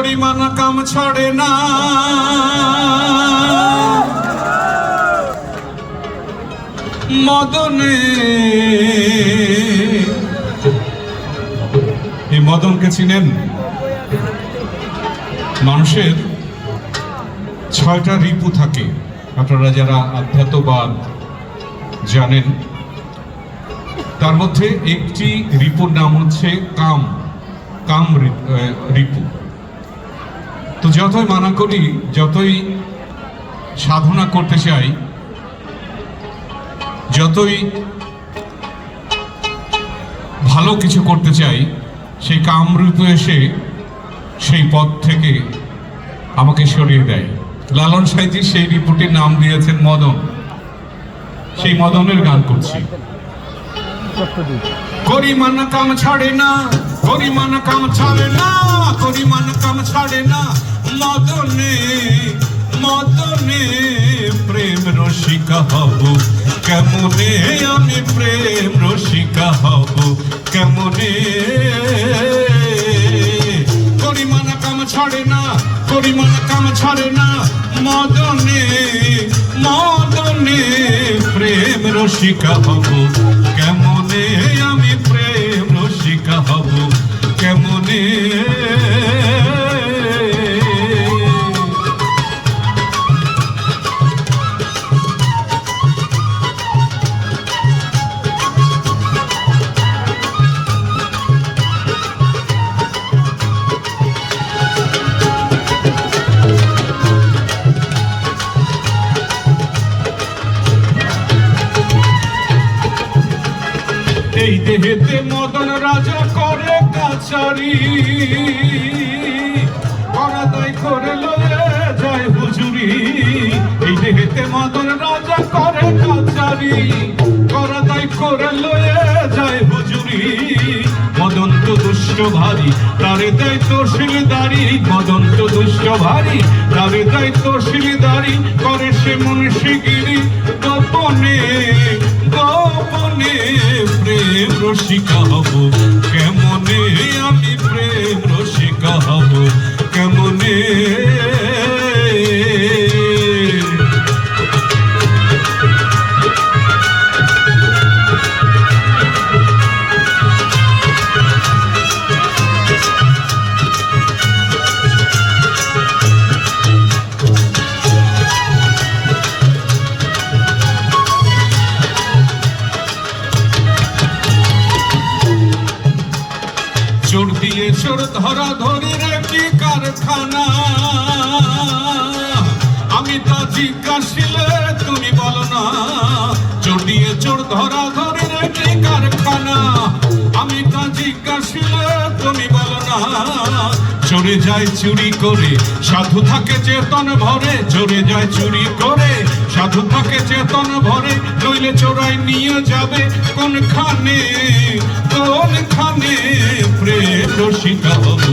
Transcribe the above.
করিমানা কাম ছাড়ে না, মদনে। এই মদনকে চিনেন? মানুষের 6টা রিপু থাকে। আপনারা যারা আধ্যাত্মবাদ জানেন, তার মধ্যে একটি রিপুর নাম হচ্ছে কাম রিপু। তো যতই মানা করি, যতই সাধনা করতে চাই, যতই ভালো কিছু করতে চাই, সেই কামরূপে এসে সেই পথ থেকে আমাকে সরিয়ে দেয়। লালন সাঁইজি সেই রিপুটির নাম দিয়েছেন মদন। সেই মদনের গান করছি। করিমানা কাম ছাড়ে না, করিমানা কাম ছাড়ে না, করিমানা কাম ছাড়ে না, মদনে মদনে প্রেম রসিকা হব কেমনে, আমি প্রেম রসিকা হব কেমনে। করিমানা কাম ছাড়ে না, করিমানা কাম ছাড়ে না, মদনে মদনে প্রেম রসিকা হব কেমনে, আমি প্রেম রসিকা হব কেমনে। এই দেহেতে মদন রাজা করে কাছারি, করাদাই করে লয়ে যায় হুজুরি। এই দেহেতে মদন রাজা করে কাছারি, করাদাই করে লয়ে যায় হুজুরি। মদন তো দুষ্ট ভারী, তারে দেয় তো শিলদারি, মদন তো দুষ্ট ভারী, তারে দেয় তো শিলদারি। করে সে মুন্সিগিরি গোপনে গোপনে, প্রেম রসিকা হব কেমনে, আমি প্রেম রসিকা হব কেমনে। চোর দিয়ে চোর ধরা ধরি রে কি কারখানা, আমি তা জিজ্ঞাসিলে তুমি বলো না। চোর দিয়ে চোর ধরা ধরি রে কি কারখানা, আমি তা জিজ্ঞাসিলে তুমি বলো না। চোরে যায় চুরি করে, সাধু থাকে চেতন ভরে, চোরে যায় চুরি করে, সাধু থাকে চেতন ভরে। নইলে চোরাই নিয়ে যাবে কোনখানে কোনখানে, প্রেম রসিকা হব